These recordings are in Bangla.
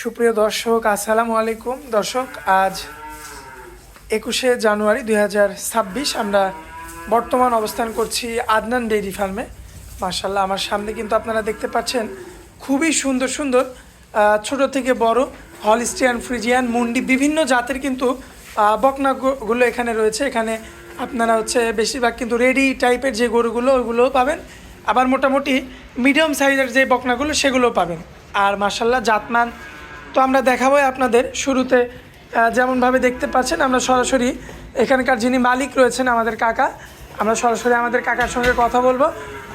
সুপ্রিয় দর্শক, আসসালামু আলাইকুম। দর্শক, আজ 21শে জানুয়ারি 2026। আমরা বর্তমান অবস্থান করছি আদনান ডেইরি ফার্মে। মার্শাল্লাহ, আমার সামনে কিন্তু আপনারা দেখতে পাচ্ছেন খুবই সুন্দর সুন্দর ছোট থেকে বড় হলিস্টিয়ান, ফ্রিজিয়ান, মুন্ডি বিভিন্ন জাতের কিন্তু বকনাগুলো এখানে রয়েছে। এখানে আপনারা বেশিরভাগ কিন্তু রেডি টাইপের যে গরুগুলো ওইগুলোও পাবেন, আবার মোটামুটি মিডিয়াম সাইজের যে বকনাগুলো সেগুলোও পাবেন। আর মার্শাল্লাহ জাতমান তো আমরা দেখাবোই আপনাদের। শুরুতে যেমনভাবে দেখতে পাচ্ছেন, আমরা সরাসরি এখানকার যিনি মালিক রয়েছেন আমাদের কাকা, আমরা সরাসরি আমাদের কাকার সঙ্গে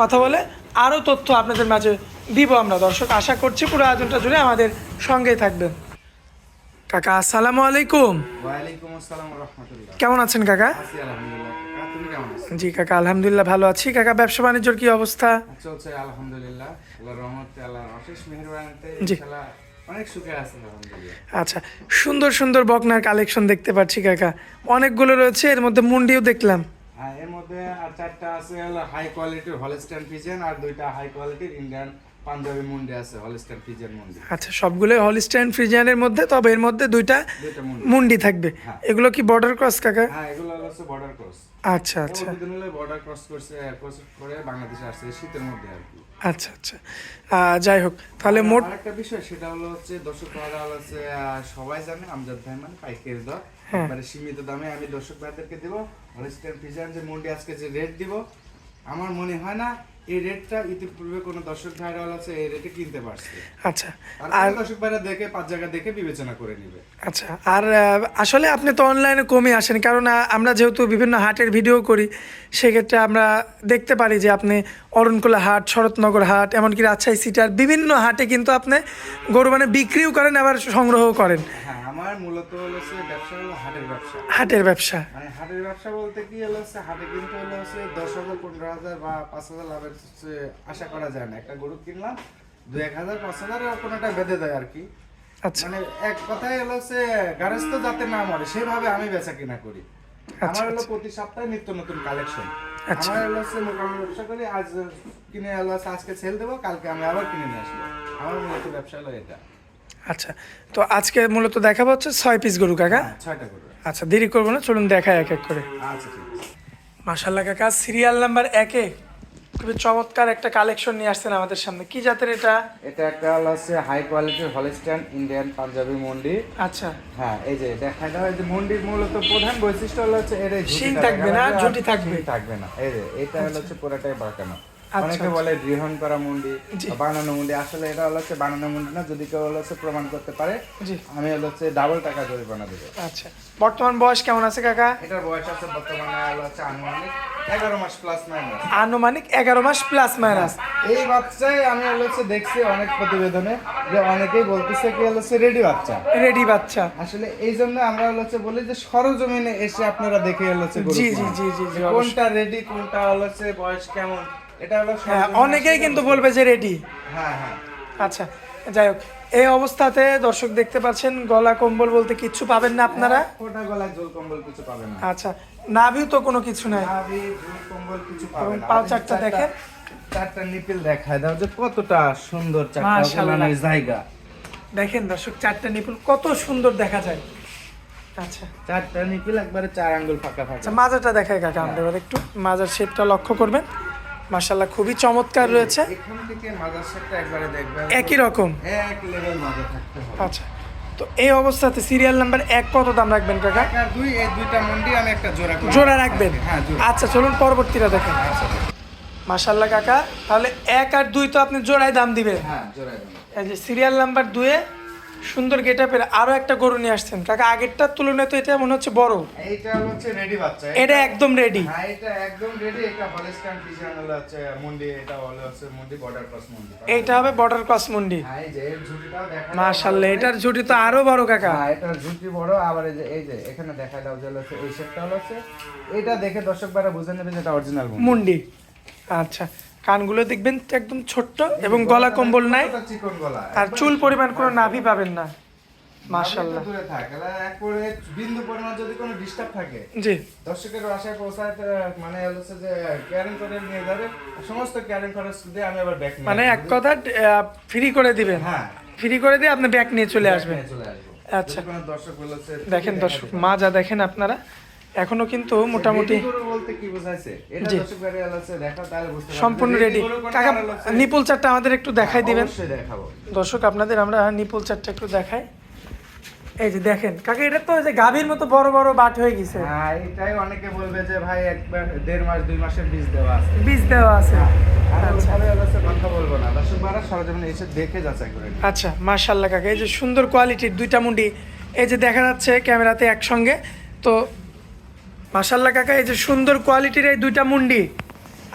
কথা বলে আরও তথ্য আপনাদের মাঝে দিব আমরা। দর্শক, আশা করছি পুরো আয়োজনটা জুড়ে আমাদের সঙ্গেই থাকবেন। কাকা আসসালামু আলাইকুম। ওয়ালাইকুম আসসালাম ওয়া রাহমাতুল্লাহ। কেমন আছেন কাকা? আছি আলহামদুলিল্লাহ। কাকা তুমি কেমন আছো? জি কাকা, আলহামদুলিল্লাহ ভালো আছি। কাকা, ব্যবসা বাণিজ্যর কি অবস্থা? চলছে আলহামদুলিল্লাহ, আল্লাহর রহমতে, আল্লাহর অশেষ মেহেরবানিতে জি। ইনশাআল্লাহ অনেক সুখে আছি আলহামদুলিল্লাহ। আচ্ছা, সুন্দর সুন্দর বকনার কালেকশন দেখতে পাচ্ছি কাকা, অনেকগুলো রয়েছে। এর মধ্যে মুন্ডিও দেখলাম। হ্যাঁ, এর মধ্যে আর চারটা আছে হলো হাই কোয়ালিটির হলস্টাইন ফ্রিজিয়ান, আর দুইটা হাই কোয়ালিটির ইন্ডিয়ান পাঞ্জাবি মুন্ডি আছে, হলস্টাইন ফ্রিজিয়ান মুন্ডি। আচ্ছা, সবগুলোই হলিস্টাইন ফ্রিজিয়ানের মধ্যে, তবে এর মধ্যে দুইটা দুইটা মুন্ডি। মুন্ডি থাকবে। হ্যাঁ। এগুলো কি বর্ডার ক্রস কাকা? হ্যাঁ, এগুলো হচ্ছে বর্ডার ক্রস। আচ্ছা আচ্ছা প্রতিদিন হলো বর্ডার ক্রস করে বাংলাদেশে আসছে এই শীতের মধ্যে আর কি। আচ্ছা আচ্ছা যাই হোক, তাহলে মোট আরেকটা বিষয় সেটা হচ্ছে দর্শক ভাইরা সবাই জানে আমজাদ ভাই মানে পাইকারি দর, হ্যাঁ। মানে সীমিত দামে আমি দর্শক ভাইদেরকে দিব। হলিস্টাইন ফ্রিজিয়ান যে মুন্ডি আজকে যে রেট দিব, আমার মনে হয় না এই রেটটা ইতিপূর্বে কোনো দর্শক ভাইরা এই রেটে কিনতে পারছে। আচ্ছা। আর দর্শক ভাইরা দেখে 5 জায়গা দেখে বিবেচনা করে নিবে। আচ্ছা, আর আসলে আপনি তো অনলাইনে কমই আসেন, কারণ আমরা যেহেতু বিভিন্ন হাটের ভিডিও করি, সেক্ষেত্রে আমরা দেখতে পারি যে আপনি অরণকুলা হাট, শরৎনগর হাট, এমনকি রাজশাহী সিটার বিভিন্ন হাটে কিন্তু আপনি গরু মানে বিক্রিও করেন, আবার সংগ্রহ করেন। হ্যাঁ, আমার মূলত ব্যবসা হলো হাটের ব্যবসা। হাটের ব্যবসা মানে হাটের ব্যবসা বলতে কি হাটে কিন্তু 10,000, 15,000 বা 5,000 লাভের আশা করা যায় না। একটা গরু কিনলাম 2,000, 5,000 কোনোটা বেঁধে দেয় আর কি। আচ্ছা মানে এক কথায় গারস্থ যাতে না মরে সেভাবে আমি বেচা কিনা করি। আচ্ছা, আমার প্রতি সপ্তাহে নিত্য নতুন কালেকশন। আচ্ছা। আমার মোটামুটি ব্যবসা করি, আজ কিনে আজকে সেল দেবো, কালকে আমি আবার কিনে নিয়ে আসবো। আমার মূলত ব্যবসা হলো এটা। আচ্ছা, তো আজকে মূলত দেখাবো হচ্ছে 6 পিস গরু কাকা। 6টা গরু। আচ্ছা, দেরি করবো না, চলুন দেখাই এক এক করে। আচ্ছা, ঠিক আছে। মাশাআল্লাহ কাকা, সিরিয়াল নাম্বার 1-এ খুবই চমৎকার একটা কালেকশন নিয়ে আসছেন আমাদের সামনে। কি জাতের এটা? এটা একটা হাই কোয়ালিটির হলিস্টাইন ইন্ডিয়ান পাঞ্জাবি মুন্ডি। আচ্ছা। হ্যাঁ, এই যে দেখাই দাও, এই যে মুন্ডির মূলত প্রধান বৈশিষ্ট্য হচ্ছে এর শিং থাকবে না, ঝুঁটি থাকবে। থাকবে না। এই যে এটা পুরোটাই বাঁকানো। আচ্ছা, অনেকে বলে গ্রহণ করা মুন্ডি, জি। বানানো মুন্ডি। আসলে এটা বানানো মুন্ডি না। যদি কেউ প্রমাণ করতে পারে, জি, আমি ডাবল টাকা জরিমানা দেবো। আচ্ছা। বর্তমান বয়স কেমন আছে কাকা? এটার বয়স আছে বর্তমানে আনুমানিক 11 মাস প্লাস মাইনাস। আনুমানিক 11 মাস প্লাস মাইনাস। এই বাচ্চাই আমি দেখছি অনেক প্রতিবেদনে যে অনেকেই বলতেছে কি রেডি বাচ্চা। রেডি বাচ্চা। আসলে এই জন্য আমরা বলি যে সরজমিনে এসে আপনারা দেখে গরু জি জি কিনুন। জি জি জি, কোনটা রেডি, কোনটা বয়স কেমন, এটা হ্যাঁ, অনেকেই কিন্তু বলবে যে রেডি। হ্যাঁ হ্যাঁ। আচ্ছা, যাই হোক, এই অবস্থাতে দর্শক দেখতে পাচ্ছেন গলা কম্বল বলতে কিচ্ছু পাবেন না আপনারা। ওটা গলায় ঝোল কম্বল কিছু পাবেন না। আচ্ছা, নাভিও তো কোনো কিছু নাই। নাভি, ঝোল কম্বল কিছু এবং পাবেন না। পাও চারটা দেখেন। চারটা নিপিল দেখায় দাও যে কতটা সুন্দর চারটা মাশাআল্লাহ। ওলানের জায়গা। দেখেন দর্শক, চারটা নিপুল কত সুন্দর দেখা যায়। আচ্ছা চারটা নিপিল একবারে 4 আঙ্গুল ফাঁকা ফাঁকা। আচ্ছা, মাজাটা দেখায় কাকা আমাদের, এবার একটু মাজার শেপটা লক্ষ্য করবেন। মাশাআল্লাহ, খুবই চমৎকার রয়েছে। এখান থেকে মাজার শেপটা একবারে দেখবেন একই রকম। এক লেভেল মাজা থাকতে হবে। আচ্ছা, তো এই অবস্থাতে সিরিয়াল নাম্বার 1 কত দাম রাখবেন কাকা? আর দুই, এই দুইটা মুন্ডি আমি একটা জোড়া করে জোড়া রাখবেন? হ্যাঁ, জোড়া। আচ্ছা, চলুন পরবর্তীটা দেখেন। আচ্ছা, মাশাআল্লাহ কাকা, তাহলে 1 আর 2 তো আপনি জোড়ায় দাম দিবেন। হ্যাঁ, জোড়া দেব। এই যে সিরিয়াল নাম্বার 2-এ সুন্দর গেটআপের আরো একটা গরু নিয়ে আসছেন কাকা। আগেরটার তুলনায় তো এটা মনে হচ্ছে বড়। এইটা রেডি বাচ্চা। এটা একদম রেডি। হ্যাঁ, এটা একদম রেডি। এটা হলস্টাইন ফ্রিজিয়ান মুন্ডি। এটা মুন্ডি বর্ডার ক্রস মুন্ডি। এইটা হবে বর্ডার ক্রস মুন্ডি। হ্যাঁ, এই যে এর ঝুটিটাও দেখা। মাশাআল্লাহ, এটার ঝুটি তো আরো বড় কাকা। হ্যাঁ, এটার ঝুটি বড়। আবার এই যে এখানে দেখা দাও যে এই শেপটা এটা দেখে দর্শকরা বুঝে নেবে যে এটা অরিজিনাল মুন্ডি। আচ্ছা, কানগুলো দেখবেন তো একদম ছোট্ট এবং গলা কম্বল নাই। চিকন গলা। আর চুল পরিমাণ কোনো নাভি পাবেন না। মাশাআল্লাহ, দূরে থাকে একবারে বিন্দু পরিমাণ যদি কোনো ডিস্টার্ব থাকে, জি, দর্শকের বাসায় পৌঁছাতে মানে যে ক্যারিং করে নিয়ে যাবে, সমস্ত ক্যারিং খরচ দিয়ে আমি আবার ব্যাক নিয়ে মানে এক কথা ফ্রি করে দিবেন। হ্যাঁ, ফ্রি করে দিয়ে আপনি ব্যাগ নিয়ে চলে আসবেন। নিয়ে চলে আসবো। আচ্ছা। যদি কোনো দর্শক বলেছে দেখেন দর্শক মাজা দেখেন আপনারা এখনো কিন্তু মোটামুটি রেডি গরু বলতে কি বোঝাইছে, এটা জি। দর্শক ভাইরা হচ্ছে দেখা তাহলে বুঝতে পারবে সম্পূর্ণ ready রেডি। গরু কোনটা কাকা আর হচ্ছে- নিপুল চারটা আমাদের একটু দেখাই দিবেন। অবশ্যই দেখাবো। দর্শক আপনাদের আমরা নিপুল চারটা একটু দেখাই। এই যে দেখেন কাকা, এটা তো ওই যে গাভীর মতো বড় বড় বাট হয়ে গেছে, হ্যাঁ, এটাই অনেকে বলবে যে ভাই একবার 1.5 মাস 2 মাসের বীজ দেওয়া আছে। বীজ দেওয়া আছে। আর আচ্ছা ওইভাবে হচ্ছে কথা বলবো না, দর্শক ভাইরা সরজমিনে এসে দেখে যাচাই করে নিন। আচ্ছা মাশাআল্লাহ কাকা, এই যে সুন্দর কোয়ালিটির দুইটা মুন্ডি এই যে দেখা যাচ্ছে ক্যামেরাতে একসঙ্গে। তো মাশাআল্লাহ কাকা, এই যে সুন্দর কোয়ালিটির এই দুইটা মুন্ডি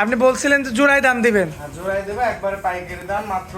আপনি বলছিলেন যে জোড়ায় দাম দিবেন। আর জোড়াই দেবো একবারে পাইকারি দাম মাত্র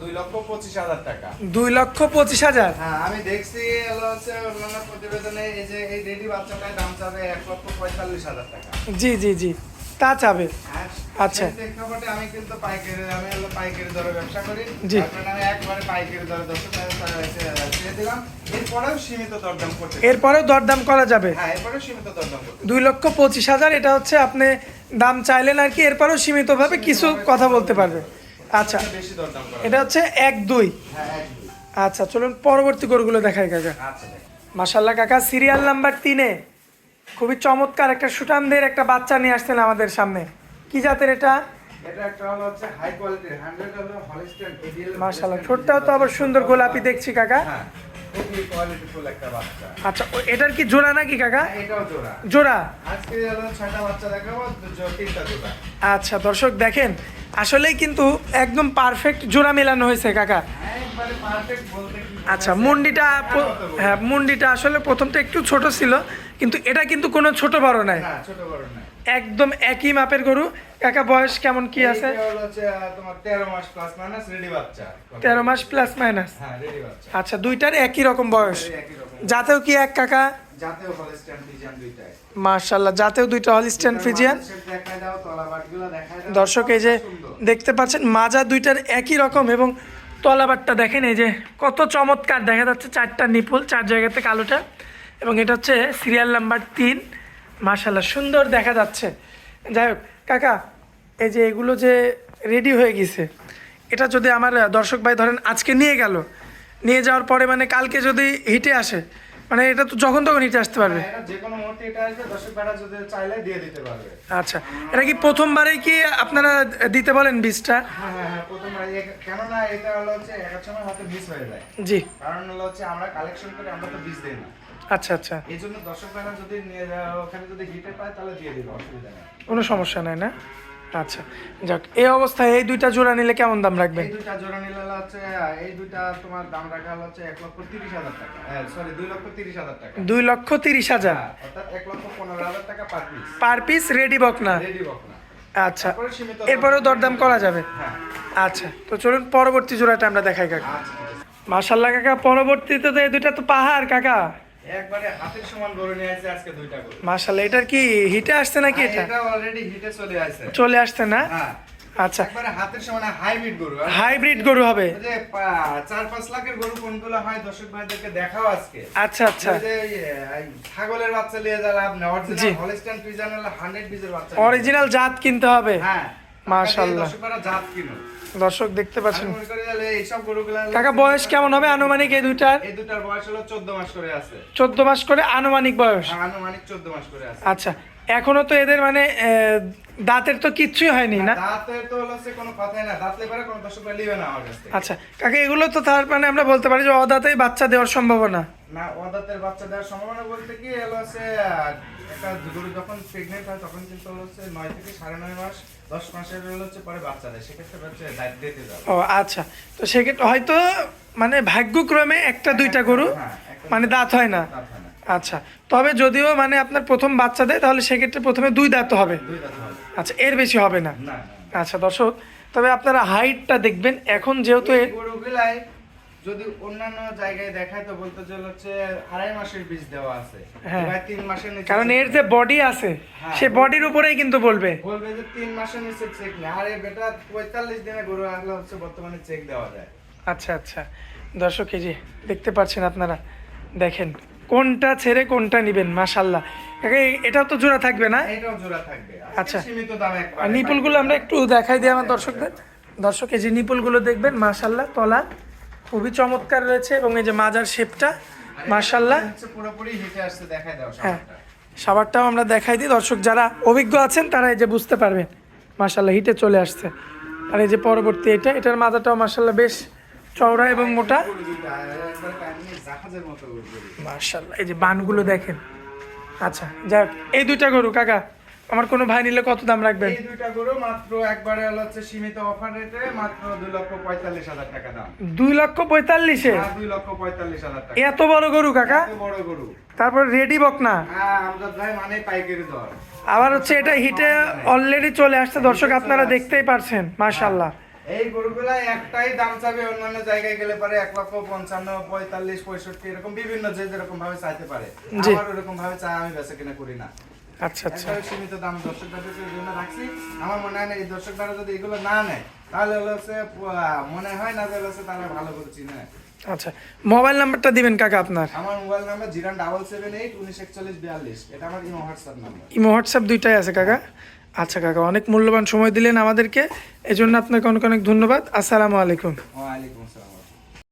2,25,000 টাকা। 2,25,000। হ্যাঁ, আমি দেখছি হচ্ছে অন্যান্য প্রতিবেদনে এই যে এই রেডি বাচ্চাটার দাম চাবে 1,45,000 টাকা। জি জি জি, তা চাবে। আর আচ্ছা। সেই প্রেক্ষাপটে আমি কিন্তু পাইকারি দরে ব্যবসা করি। জি। আপনার আমি একবারে পাইকারি দরে দিয়ে দিলাম। এরপরেও সীমিত দরদাম করতে পারবেন। এরপরেও দরদাম করা যাবে। হ্যাঁ, এরপরেও সীমিত দরদাম করতে 2,25,000 এটা হচ্ছে আপনি দাম চাইলেন আর কি, এরপরেও সীমিতভাবে কিছু কথা বলতে পারবে। আচ্ছা, পারবেন। বেশি দরদাম করা এটা হচ্ছে 1-2। হ্যাঁ, একদম। আচ্ছা চলুন পরবর্তী গরুগুলো দেখাই কাকা। আচ্ছা দেখেন। মাশাল্লাহ কাকা, সিরিয়াল নাম্বার 3-এ খুবই চমৎকার একটা সুঠামদের একটা বাচ্চা নিয়ে আসছেন আমাদের সামনে। কি জাতের এটা? এটা একটা হচ্ছে হাই কোয়ালিটির 100 হলো হলিস্টাইন এডিএল। মাশাল্লাহ, ঠোঁটটাও তো আবার সুন্দর গোলাপি দেখছি কাকা। হ্যাঁ, খুবই কোয়ালিটিফুল একটা বাচ্চা। আচ্ছা এটার কি জোড়া নাকি কাকা? হ্যাঁ, এটাও জোড়া। জোড়া। আজকে হলো 6টা বাচ্চা দেখাবো, 3টা জোড়া। আচ্ছা দর্শক দেখেন, আসলেই কিন্তু একদম পারফেক্ট জোড়া মেলানো হয়েছে কাকা। হ্যাঁ, একবারে পারফেক্ট বলতে কি আচ্ছা মুন্ডিটা হ্যাঁ মুন্ডিটা আসলে প্রথমটা একটু ছোট ছিল, কিন্তু এটা কিন্তু কোনো ছোট বড় নাই, না, ছোট বড় না। একদম একই মাপের গরু। কাকা বয়স কেমন কি আছে? এইটা হলো হচ্ছে তোমার 13 মাস প্লাস মাইনাস রেডি বাচ্চা। 13 মাস প্লাস মাইনাস। হ্যাঁ, রেডি বাচ্চা। আচ্ছা দুইটার একই রকম বয়স, একই রকম। যাতেও কি এক কাকা? জাতেও হলিস্টাইন ফ্রিজিয়ান দুইটাই। মাশাআল্লাহ, যাতেও দুইটা হলিস্টাইন ফ্রিজিয়ান। দেখায় দাও, তলা বাটগুলো দেখায় দাও। দর্শক এই যে সুন্দর। দেখতে পাচ্ছেন মাজা দুইটার একই রকম, এবং তলাবারটা দেখেন এই যে কত চমৎকার দেখা যাচ্ছে, 4টা নিপুল 4 জায়গাতে কালোটা, এবং এটা হচ্ছে সিরিয়াল নাম্বার 3। মাশাআল্লাহ সুন্দর দেখা যাচ্ছে। যাই হোক কাকা, এই যে এগুলো যে রেডি হয়ে গেছে, এটা যদি আমার দর্শক ভাই ধরেন আজকে নিয়ে গেল, নিয়ে যাওয়ার পরে মানে কালকে যদি হিটে আসে, মানে এটা তো যখন তখন হিটে আসতে পারবে। হ্যাঁ, এটা যে কোনো মুহূর্তে এটা আসবে, দর্শক ভাইরা যদি চাইলে দিয়ে দিতে পারবে। আচ্ছা, এটা কি প্রথমবারেই কি আপনারা দিতে বলেন বীজটা? হ্যাঁ হ্যাঁ হ্যাঁ, প্রথমবার কেননা এটা হলো হচ্ছে এক সময় হয়তো মিস হয়ে যায়। জি। কারণ হলো হচ্ছে আমরা কালেকশন করে আমরা তো বীজ দেই না। আচ্ছা আচ্ছা, এই জন্য দর্শক ভাইরা যদি নিয়ে যাওয়া ওখানে যদি হিটে পায় তাহলে দিয়ে দিবে, অসুবিধা নেই। কোনো সমস্যা নাই না? আচ্ছা যাক, এই অবস্থায় এই দুইটা জোড়া নিলে কেমন দাম রাখবেন? এই দুইটা জোড়া নিলে হলো হচ্ছে এই দুইটা তোমার দাম রাখা হলো হচ্ছে 1,30,000 টাকা। সরি, 2,30,000 টাকা। 2,30,000 হ্যাঁ, অর্থাৎ 1,15,000 টাকা per piece. Per piece ready বক না? রেডি বকনা। আচ্ছা, তারপরে সীমিত এরপরেও দরদাম করা যাবে? হ্যাঁ। আচ্ছা, তো চলুন পরবর্তী জোড়াটা আমরা দেখাই কাকা। আচ্ছা, ঠিক আছে। মাশাআল্লাহ কাকা, পরবর্তীতে তো এই দুইটা তো পাহাড় কাকা। একবারে হাতের সমান গরু নিয়ে আসছে আজকে দুইটা গরু। মাশাআল্লাহ, এটার কি হিটে আসছে নাকি? এটা এটা অলরেডি হিটে চলে আসছে। চলে আসছে না? হ্যাঁ, আচ্ছা, একবারে হাতের সমান হাইব্রিড গরু। হাইব্রিড গরু হবে। ওই যে 4-5 লাখের গরু কোনগুলো হয় দর্শক ভাইদেরকে দেখাও আজকে। আচ্ছা আচ্ছা, ওই যে এই ছাগলের বাচ্চা নিয়ে যা লাভ নেই, জি। অরিজিনাল হলিস্টাইন ফ্রিজিয়ান হলো 100 বীজের বাচ্চা। অরিজিনাল জাত কিনতে হবে। হ্যাঁ, মাশাআল্লাহ। দর্শক ভাইরা জাত কিনো। দর্শক দেখতে পাচ্ছেন আমি মনে করি যে এইসব গরুগুলো কাকা, বয়স কেমন হবে আনুমানিক এই দুইটার? এই দুটার বয়স হলো 14 মাস করে আছে। 14 মাস করে আনুমানিক বয়স। হ্যাঁ, আনুমানিক 14 মাস করে আছে। আচ্ছা, এখনো তো এদের মানে দাঁতের তো কিচ্ছুই হয়নি না? দাঁতে তো হচ্ছে কোনো কথাই না, দাঁত লেবারে কোনো দর্শক ভাই লিবে না আমার কাছ থেকে। আচ্ছা কাকা, এগুলো তো তার মানে আমরা বলতে পারি যে অদাঁতেই বাচ্চা দেওয়ার সম্ভাবনা। না, অদাঁতের বাচ্চা দেওয়ার সম্ভাবনা বলতে কি হলো হচ্ছে একটা গরু যখন প্রেগনেন্ট হয় তখন কিন্তু হচ্ছে 9 থেকে 9.5 মাস 10 মাসের হচ্ছে পরে বাচ্চা দেয়, সেক্ষেত্রে হচ্ছে দাঁত দিতে যাবে। ও আচ্ছা, তো সেক্ষেত্রে হয়তো মানে ভাগ্যক্রমে একটা দুইটা গরু হ্যাঁ, একটা মানে দাঁত হয় না। দাঁত হয় না। আচ্ছা, তবে যদিও মানে আপনার প্রথম বাচ্চা দেয় তাহলে সেক্ষেত্রে প্রথমে 2 দাঁত হবে। দুই দাঁত হবে। আচ্ছা, এর বেশি হবে না? না, আচ্ছা দর্শক, তবে আপনারা হাইটটা দেখবেন এখন যেহেতু এই গরুগুলাই যদি অন্যান্য জায়গায় দেখায় তো বলতে চলে হচ্ছে 2.5 মাসের বীজ দেওয়া আছে। হ্যাঁ। এবার 3 মাসের নিচে কারণ এর যে বডি আছে হ্যাঁ। সে বডির উপরেই কিন্তু বলবে। বলবে যে 3 মাসের নিচে চেক নেই। আরে বেটা 45 দিনে গরু আসলে হচ্ছে বর্তমানে চেক দেওয়া যায়। আচ্ছা আচ্ছা, দর্শক এই যে দেখতে পাচ্ছেন আপনারা, দেখেন কোনটা ছেড়ে কোনটা নেবেন। মাশাআল্লাহ কাকা, এটাও তো জোড়া থাকবে না? এটাও জোড়া থাকবে। আচ্ছা। সীমিত দামে আর একবারে। নিপুলগুলো আমরা একটু দেখাই দিই আমার দর্শকদের। দর্শক এই যে নিপুলগুলো দেখবেন, মাশাআল্লাহ তলা খুবই চমৎকার রয়েছে এবং এই যে মাজার শেপটা মাশাআল্লাহ। হচ্ছে পুরোপুরি হিটে আসছে, দেখাই দাও হ্যাঁ সামনেটা। সাবারটাও আমরা দেখাই দিই, দর্শক যারা অভিজ্ঞ আছেন তারা এই যে বুঝতে পারবেন মাশাআল্লাহ হিটে চলে আসছে। আর এই যে পরবর্তী এটার মাজাটাও মাশাআল্লাহ বেশ চওড়া এবং মোটা গরু দুইটা, একবারে কাহিনী জাহাজের মতো গরু। মাশাআল্লাহ। এই যে বানগুলো দেখেন। আচ্ছা যাক, এই দুইটা গরু কাকা আমার কোনো ভাই নিলে কত দাম রাখবেন? এই দুইটা গরু মাত্র একবারে হচ্ছে সীমিত অফার রেটে মাত্র 2,45,000 টাকা দাম। 2,45,000-এ? 2,45,000 টাকা। এত বড় গরু কাকা? এত বড় গরু। তারপর রেডি বক না, হ্যাঁ, আমজাদ ভাই মানে পাইকারি দর। আবার হচ্ছে এটা হিটে অলরেডি চলে আসছে দর্শক, আপনারা দেখতেই পারছেন মাশাআল্লাহ। এই গরুগুলা একটাই দাম চাবে, অন্যান্য জায়গায় গেলে পারে 1,55,000, 45, 65 এরকম বিভিন্ন যে যেরকম ভাবে চাইতে পারে। জি। আমার ওরকম ভাবে চাই আমি বেচা কিনা করি না। আচ্ছা আচ্ছা একবারে সীমিত দাম দর্শকদের জন্য রাখছি। আমার মনে হয় না এই দর্শকরা যদি এগুলো না নেয় তাহলে হচ্ছে মনে হয় না যে হচ্ছে তারা ভালো করে চিনে। আচ্ছা, মোবাইল নাম্বারটা দিবেন কাকা আপনার? আমার মোবাইল নাম্বার 07781914142। এটা আমার imo WhatsApp number. Imo WhatsApp দুইটাই আছে কাকা? আচ্ছা কাকা, অনেক মূল্যবান সময় দিলেন আমাদেরকে, এজন্য আপনাকে অনেক অনেক ধন্যবাদ। আসসালামু আলাইকুম। ওয়ালাইকুম আসসালাম।